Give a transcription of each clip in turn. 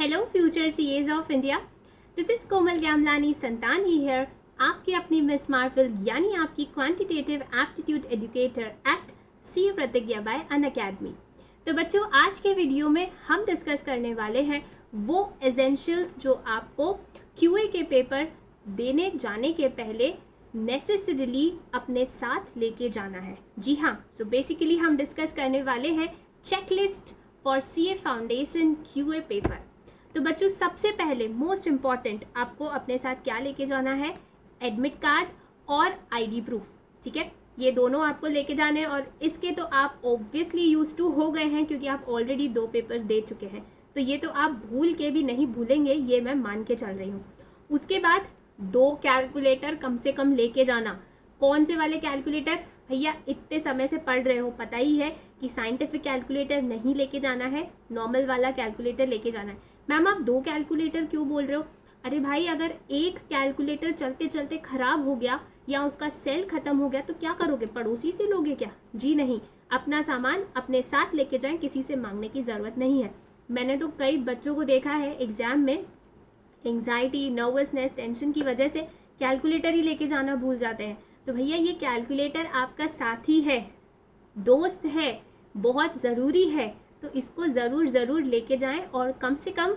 Hello future CAs of India, this is Komal Gyamlani Santani here, आपकी अपनी Miss Marvel यानी आपकी quantitative aptitude educator at C Pratigya by Unacademy. तो बच्चों, आज के वीडियो में हम डिस्कस करने वाले हैं वो एसेंशियल्स जो आपको क्यूए के पेपर देने जाने के पहले नेसेसरीली अपने साथ लेके जाना है। जी हाँ, सो बेसिकली हम डिस्कस करने वाले हैं checklist for CA foundation QA paper. तो बच्चों, सबसे पहले मोस्ट इम्पॉर्टेंट आपको अपने साथ क्या लेके जाना है? एडमिट कार्ड और आईडी प्रूफ। ठीक है, ये दोनों आपको लेके जाने हैं और इसके तो आप ऑब्वियसली यूज टू हो गए हैं क्योंकि आप ऑलरेडी 2 पेपर दे चुके हैं, तो ये तो आप भूल के भी नहीं भूलेंगे, ये मैं मान के चल रही हूँ। उसके बाद 2 कैलकुलेटर कम से कम लेके जाना। कौन से वाले कैलकुलेटर? भैया इतने समय से पढ़ रहे हो, पता ही है कि साइंटिफिक कैलकुलेटर नहीं लेके जाना है, नॉर्मल वाला कैलकुलेटर लेके जाना है। मैम आप 2 कैलकुलेटर क्यों बोल रहे हो? अरे भाई, अगर एक कैलकुलेटर चलते चलते खराब हो गया या उसका सेल खत्म हो गया तो क्या करोगे? पड़ोसी से लोगे क्या? जी नहीं, अपना सामान अपने साथ लेके जाएं, किसी से मांगने की ज़रूरत नहीं है। मैंने तो कई बच्चों को देखा है एग्जाम में एंग्जाइटी, नर्वसनेस, टेंशन की वजह से कैलकुलेटर ही लेके जाना भूल जाते हैं। तो भैया ये कैलकुलेटर आपका साथी है, दोस्त है, बहुत ज़रूरी है, तो इसको ज़रूर लेके जाएं और कम से कम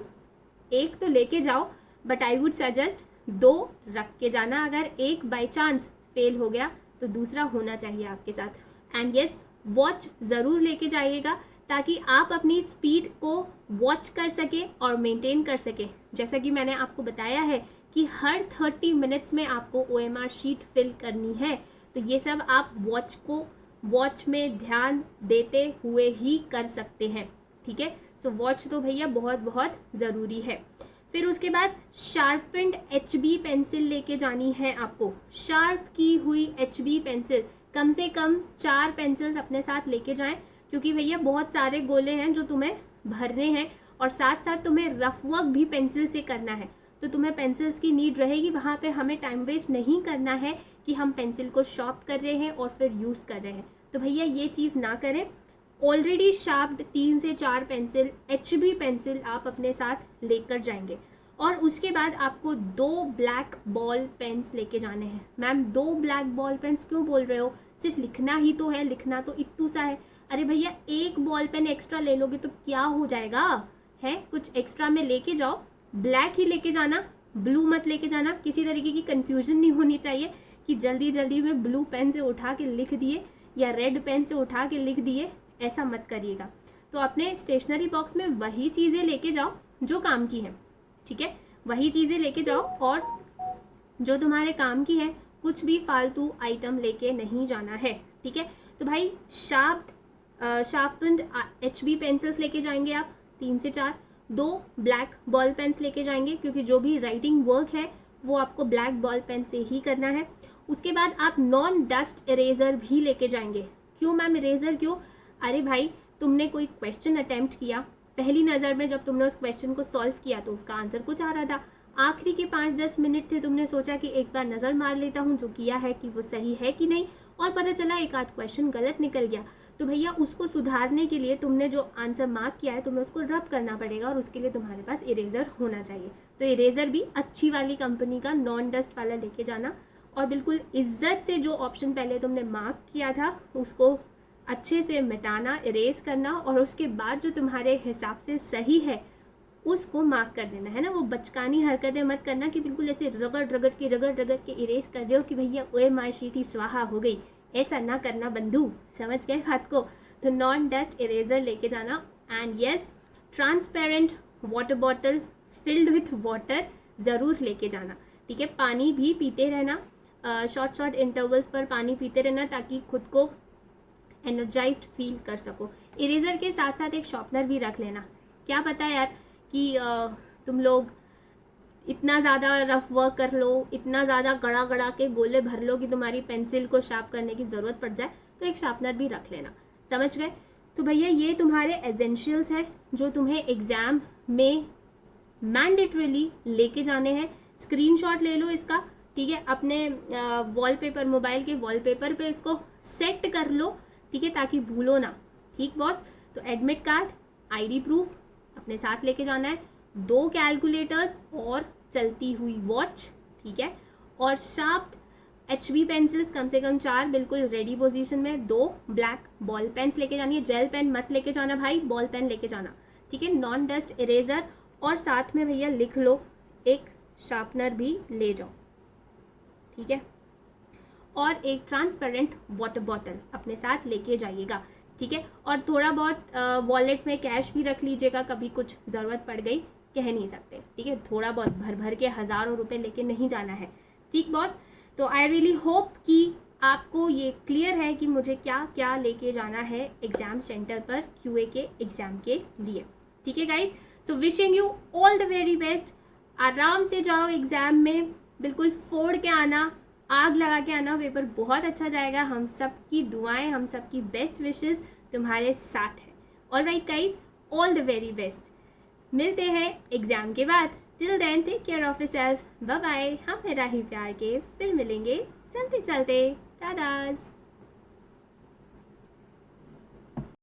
एक तो लेके जाओ, बट आई वुड सजेस्ट 2 रख के जाना। अगर एक बाय चांस फेल हो गया तो दूसरा होना चाहिए आपके साथ। एंड यस, वॉच ज़रूर लेके जाइएगा ताकि आप अपनी स्पीड को वॉच कर सके और मेंटेन कर सके। जैसा कि मैंने आपको बताया है कि हर 30 मिनट्स में आपको OMR शीट फिल करनी है, तो ये सब आप वॉच में ध्यान देते हुए ही कर सकते हैं। ठीक है, सो वॉच तो भैया बहुत बहुत ज़रूरी है। फिर उसके बाद शार्पेंड HB पेंसिल लेके जानी है आपको। शार्प की हुई HB पेंसिल, कम से कम 4 पेंसिल्स अपने साथ लेके जाएं, क्योंकि भैया बहुत सारे गोले हैं जो तुम्हें भरने हैं और साथ साथ तुम्हें रफ वर्क भी पेंसिल से करना है, तो तुम्हें पेंसिल्स की नीड रहेगी। वहाँ पे हमें टाइम वेस्ट नहीं करना है कि हम पेंसिल को शार्प कर रहे हैं और फिर यूज़ कर रहे हैं, तो भैया ये चीज़ ना करें। ऑलरेडी शार्प्ड 3 से 4 पेंसिल HB पेंसिल आप अपने साथ लेकर जाएंगे। और उसके बाद आपको 2 ब्लैक बॉल पेन्स लेके जाने हैं। मैम 2 ब्लैक बॉल पेन्स क्यों बोल रहे हो? सिर्फ लिखना ही तो है, लिखना तो इत्तू सा है। अरे भैया, 1 बॉल पेन एक्स्ट्रा ले लोगे तो क्या हो जाएगा? है कुछ एक्स्ट्रा में लेके जाओ, ब्लैक ही लेके जाना, ब्लू मत लेके जाना। किसी तरीके की कन्फ्यूजन नहीं होनी चाहिए कि जल्दी जल्दी में ब्लू पेन से उठा के लिख दिए या रेड पेन से उठा के लिख दिए, ऐसा मत करिएगा। तो अपने स्टेशनरी बॉक्स में वही चीज़ें लेके जाओ जो काम की हैं। ठीक है, वही चीज़ें लेके जाओ और जो तुम्हारे काम की है, कुछ भी फालतू आइटम लेके नहीं जाना है। ठीक है, तो भाई शार्पन्ड HB पेंसिल्स लेके जाएंगे आप 3 से 4, 2 ब्लैक बॉल पेन्स लेके जाएंगे क्योंकि जो भी राइटिंग वर्क है वो आपको ब्लैक बॉल पेन से ही करना है। उसके बाद आप नॉन डस्ट इरेजर भी लेके जाएंगे। क्यों मैम इरेजर क्यों? अरे भाई, तुमने कोई क्वेश्चन अटेम्प्ट किया, पहली नज़र में जब तुमने उस क्वेश्चन को सॉल्व किया तो उसका आंसर कुछ आ रहा था, आखिरी के 5-10 मिनट थे, तुमने सोचा कि एक बार नज़र मार लेता हूँ जो किया है कि वो सही है कि नहीं, और पता चला एक आध क्वेश्चन गलत निकल गया। तो भैया उसको सुधारने के लिए तुमने जो आंसर मार्क किया है तुम्हें उसको रब करना पड़ेगा और उसके लिए तुम्हारे पास इरेजर होना चाहिए। तो इरेजर भी अच्छी वाली कंपनी का नॉन डस्ट वाला लेके जाना और बिल्कुल इज्जत से जो ऑप्शन पहले तुमने मार्क किया था उसको अच्छे से मिटाना, इरेज करना, और उसके बाद जो तुम्हारे हिसाब से सही है उसको मार्क कर देना है ना। वो बचकानी हरकतें मत करना कि बिल्कुल ऐसे रगड़ के इरेज कर रहे हो कि भैया OMR शीट ही स्वाहा हो गई। ऐसा ना करना बंधु, समझ गए बात को? तो नॉन डस्ट इरेजर लेके जाना। And yes, transparent water bottle filled with water ज़रूर लेके जाना। ठीक है, पानी भी पीते रहना, शॉर्ट इंटरवल्स पर पानी पीते रहना ताकि खुद को एनर्जाइज्ड फील कर सको। इरेजर के साथ साथ एक शॉर्पनर भी रख लेना। क्या पता यार कि तुम लोग इतना ज़्यादा रफ वर्क कर लो, इतना ज़्यादा गड़ा के गोले भर लो कि तुम्हारी पेंसिल को शार्प करने की ज़रूरत पड़ जाए, तो एक शार्पनर भी रख लेना। समझ गए? तो भैया ये तुम्हारे एसेंशियल्स हैं जो तुम्हें एग्ज़ाम में मैंडेटरीली लेके जाने हैं। स्क्रीनशॉट ले लो इसका। ठीक है, अपने वॉलपेपर, मोबाइल के वॉलपेपर पे इसको सेट कर लो। ठीक है, ताकि भूलो ना। ठीक बॉस? तो एडमिट कार्ड, आईडी प्रूफ अपने साथ लेके जाना है, 2 कैलकुलेटर्स और चलती हुई वॉच, ठीक है, और शार्प HB पेंसिल्स कम से कम 4 बिल्कुल रेडी पोजीशन में, 2 ब्लैक बॉल पेन्स लेके जानी है, जेल पेन मत लेके जाना भाई, बॉल पेन लेके जाना, ठीक है, नॉन डस्ट इरेजर, और साथ में भैया लिख लो एक शार्पनर भी ले जाओ, ठीक है, और एक ट्रांसपेरेंट वाटर बॉटल अपने साथ लेके जाइएगा, ठीक है, और थोड़ा बहुत वॉलेट में कैश भी रख लीजिएगा, कभी कुछ ज़रूरत पड़ गई, कह नहीं सकते, ठीक है, थोड़ा बहुत भर भर के हज़ारों रुपए लेके नहीं जाना है, ठीक बॉस। तो आई रियली होप कि आपको ये क्लियर है कि मुझे क्या क्या लेके जाना है एग्ज़ाम सेंटर पर QA के एग्ज़ाम के लिए, ठीक है guys. So wishing you all the very best, आराम से जाओ एग्ज़ाम में, बिल्कुल फोड़ के आना, आग लगा के आना, पेपर बहुत अच्छा जाएगा, हम सब की दुआएं, हम सब की बेस्ट विशेस तुम्हारे साथ है। All right guys, all the very best, मिलते हैं एग्ज़ाम के बाद। Till then take care of yourself, bye bye. हम मेरा ही प्यार के फिर मिलेंगे चलते चलते, टाटास।